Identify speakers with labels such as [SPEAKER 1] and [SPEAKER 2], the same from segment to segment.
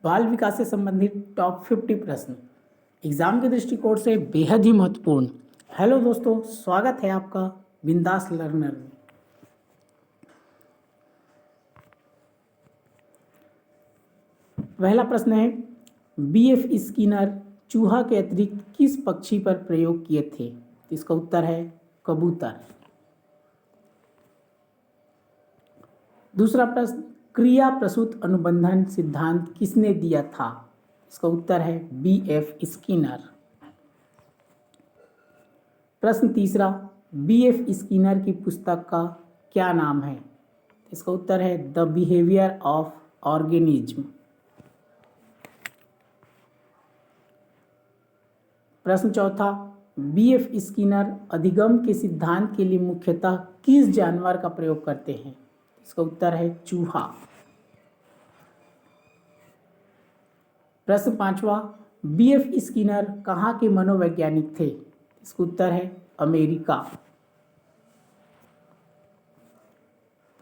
[SPEAKER 1] बाल विकास से संबंधित टॉप 50 प्रश्न एग्जाम के दृष्टिकोण से बेहद ही महत्वपूर्ण। हेलो दोस्तों, स्वागत है आपका बिंदास लर्नर में। पहला प्रश्न है, बीएफ स्किनर चूहा के अतिरिक्त किस पक्षी पर प्रयोग किए थे? इसका उत्तर है कबूतर। दूसरा प्रश्न, क्रिया प्रसूत अनुबंधन सिद्धांत किसने दिया था? इसका उत्तर है बीएफ स्किनर। प्रश्न तीसरा, बीएफ स्किनर की पुस्तक का क्या नाम है? इसका उत्तर है द बिहेवियर ऑफ ऑर्गेनिज्म। प्रश्न चौथा, बीएफ स्किनर अधिगम के सिद्धांत के लिए मुख्यतः किस जानवर का प्रयोग करते हैं? इसका उत्तर है चूहा। प्रश्न पांचवा, बीएफ स्किनर कहाँ के मनोवैज्ञानिक थे? इसका उत्तर है अमेरिका।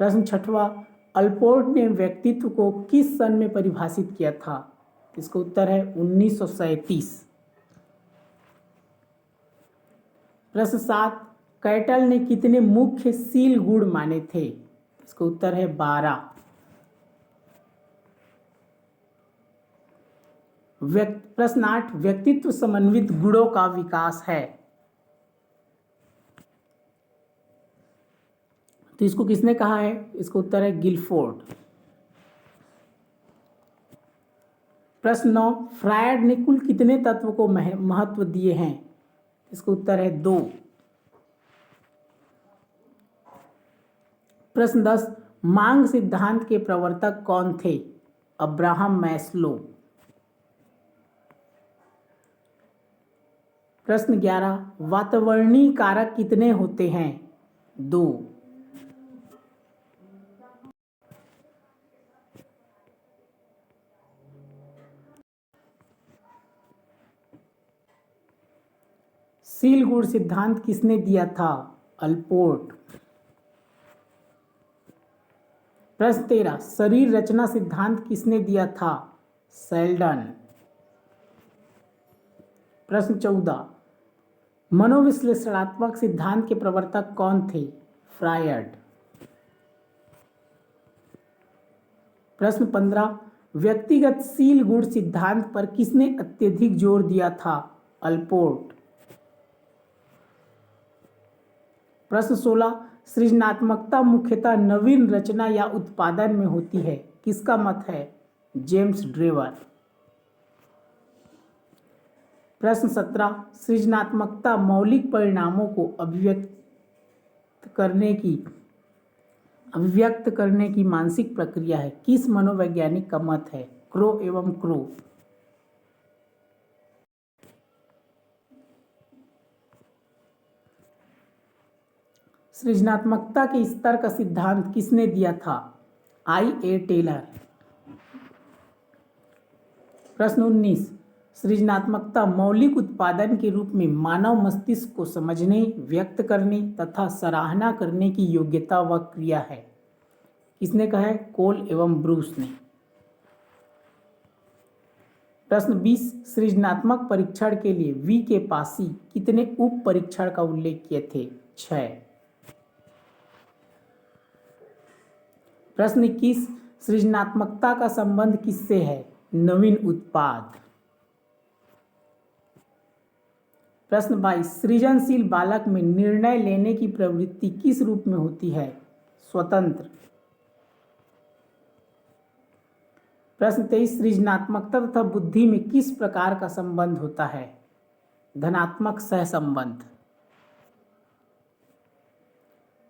[SPEAKER 1] प्रश्न छठवा, अल्पोर्ट ने व्यक्तित्व को किस सन में परिभाषित किया था? इसका उत्तर है 1937। प्रश्न 7, कैटल ने कितने मुख्य सील गुण माने थे? इसका उत्तर है 12। प्रश्न 8, व्यक्तित्व समन्वित गुणों का विकास है। तो इसको किसने कहा है? इसका उत्तर है गिलफोर्ड। प्रश्न 9, फ्रायड ने कुल कितने तत्व को महत्व दिए हैं? इसका उत्तर है 2। प्रश्न 10, मांग सिद्धांत के प्रवर्तक कौन थे? Abraham Maslow. प्रश्न 11, वातावरणीय कारक कितने होते हैं? 2। सील गुण सिद्धांत किसने दिया था? अल्पोर्ट। प्रश्न 13, शरीर रचना सिद्धांत किसने दिया था? सेल्डन। प्रश्न 14, मनोविश्लेषणात्मक सिद्धांत के प्रवर्तक कौन थे? फ्रायड। प्रश्न 15, व्यक्तिगत सील गुण सिद्धांत पर किसने अत्यधिक जोर दिया था? अल्पोर्ट। प्रश्न 16, सृजनात्मकता मुख्यतः नवीन रचना या उत्पादन में होती है, किसका मत है? James Drever. प्रश्न 17, सृजनात्मकता मौलिक परिणामों को अभिव्यक्त करने की मानसिक प्रक्रिया है, किस मनोवैज्ञानिक का मत है? क्रो एवं क्रो। सृजनात्मकता के स्तर का सिद्धांत किसने दिया था? I.A. टेलर। प्रश्न 19, सृजनात्मकता मौलिक उत्पादन के रूप में मानव मस्तिष्क को समझने, व्यक्त करने तथा सराहना करने की योग्यता व क्रिया है, किसने कहा है? कोल एवं ब्रूस ने। प्रश्न 20, सृजनात्मक परीक्षण के लिए वी के पासी कितने उप परीक्षण का उल्लेख किए थे? 6। प्रश्न 21, सृजनात्मकता का संबंध किससे है? नवीन उत्पाद। प्रश्न 22, सृजनशील बालक में निर्णय लेने की प्रवृत्ति किस रूप में होती है? स्वतंत्र। प्रश्न 23, सृजनात्मकता तथा बुद्धि में किस प्रकार का संबंध होता है? धनात्मक सहसंबंध।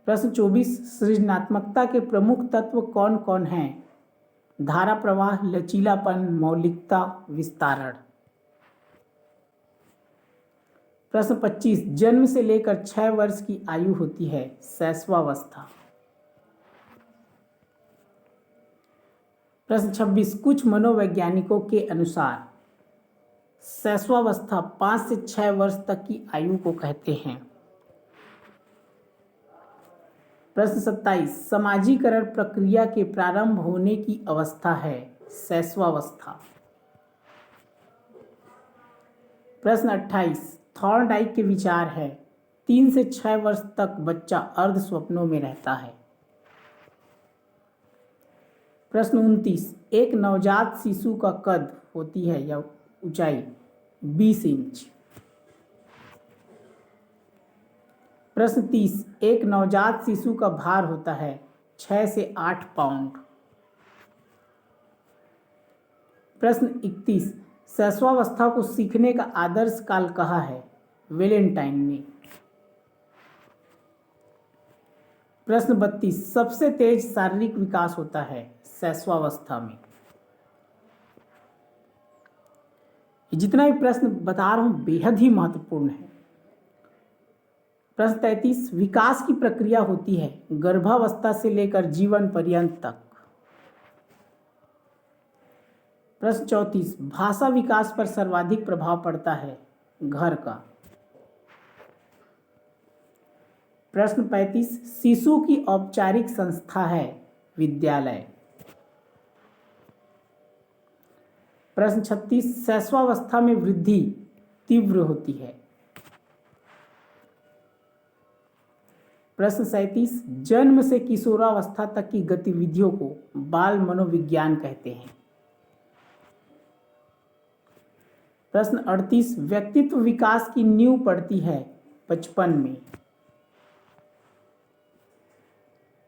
[SPEAKER 1] प्रश्न 24, सृजनात्मकता के प्रमुख तत्व कौन कौन हैं? धारा प्रवाह, लचीलापन, मौलिकता, विस्तारण। प्रश्न 25, जन्म से लेकर 6 वर्ष की आयु होती है, शैशवावस्था। प्रश्न 26, कुछ मनोवैज्ञानिकों के अनुसार शैशवावस्था 5 से 6 वर्ष तक की आयु को कहते हैं। प्रश्न 27, समाजीकरण प्रक्रिया के प्रारंभ होने की अवस्था है, शैशवावस्था। प्रश्न 28, थॉर्नडाइक के विचार है 3 से 6 वर्ष तक बच्चा अर्ध स्वप्नों में रहता है। प्रश्न 29, एक नवजात शिशु का कद होती है या ऊंचाई 20 इंच। प्रश्न 30, एक नवजात शिशु का भार होता है 6 से 8 पाउंड। प्रश्न 31, शैशवावस्था को सीखने का आदर्श काल कहा है? वेलेंटाइन ने। प्रश्न 32, सबसे तेज शारीरिक विकास होता है शैशवावस्था में। जितना भी प्रश्न बता रहा हूं बेहद ही महत्वपूर्ण है। प्रश्न 33, विकास की प्रक्रिया होती है गर्भावस्था से लेकर जीवन पर्यंत तक। प्रश्न 34, भाषा विकास पर सर्वाधिक प्रभाव पड़ता है घर का। प्रश्न 35, शिशु की औपचारिक संस्था है विद्यालय। प्रश्न 36, शैशवावस्था में वृद्धि तीव्र होती है। प्रश्न 37, जन्म से किशोरावस्था तक की गतिविधियों को बाल मनोविज्ञान कहते हैं। प्रश्न 38, व्यक्तित्व विकास की नींव पड़ती है बचपन में।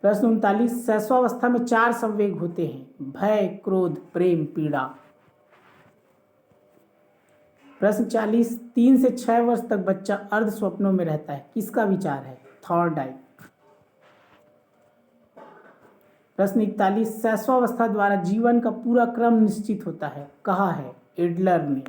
[SPEAKER 1] प्रश्न 39, शैशवावस्था में 4 संवेग होते हैं भय, क्रोध, प्रेम, पीड़ा। प्रश्न 40, 3 से 6 वर्ष तक बच्चा अर्ध स्वप्नों में रहता है, किसका विचार है? थॉर्नडाइक। प्रश्न 41, शैशवावस्था द्वारा जीवन का पूरा क्रम निश्चित होता है, कहा है? एडलर ने।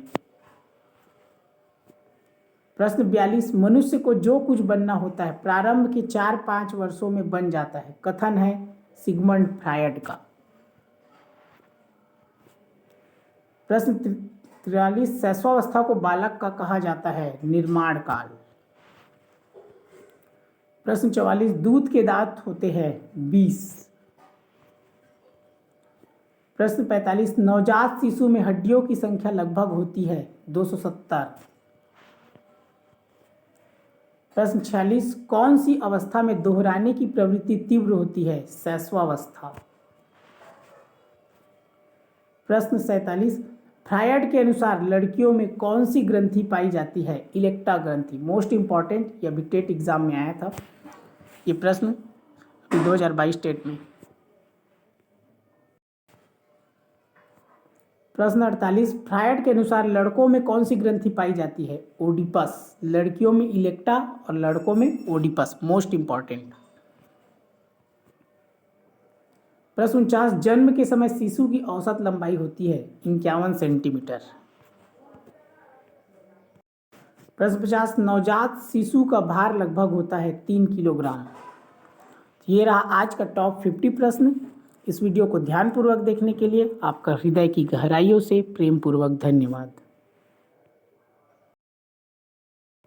[SPEAKER 1] प्रश्न 42, मनुष्य को जो कुछ बनना होता है प्रारंभ के 4-5 वर्षों में बन जाता है, कथन है सिगमंड फ्रायड का। प्रश्न 43, शैशवावस्था को बालक का कहा जाता है निर्माण काल। प्रश्न 44, दूध के दांत होते हैं 20। प्रश्न 45, नवजात शिशु में हड्डियों की संख्या लगभग होती है 270। प्रश्न 46, कौन सी अवस्था में दोहराने की प्रवृत्ति तीव्र होती है? शैशवावस्था। प्रश्न 47, फ्रायड के अनुसार लड़कियों में कौन सी ग्रंथि पाई जाती है? इलेक्टा ग्रंथि। मोस्ट इंपॉर्टेंट, यह भी टेट एग्जाम में आया था ये प्रश्न 2022 टेट में। प्रश्न 48, फ्रायड के अनुसार लड़कों में कौन सी ग्रंथि पाई जाती है? ओडिपस। लड़कियों में इलेक्टा और लड़कों में ओडिपस। Most important. प्रश्न 49, जन्म के समय शिशु की औसत लंबाई होती है 51 सेंटीमीटर। प्रश्न 50, नवजात शिशु का भार लगभग होता है 3 किलोग्राम। ये रहा आज का टॉप 50 प्रश्न। इस वीडियो को ध्यानपूर्वक देखने के लिए आपका हृदय की गहराइयों से प्रेमपूर्वक धन्यवाद।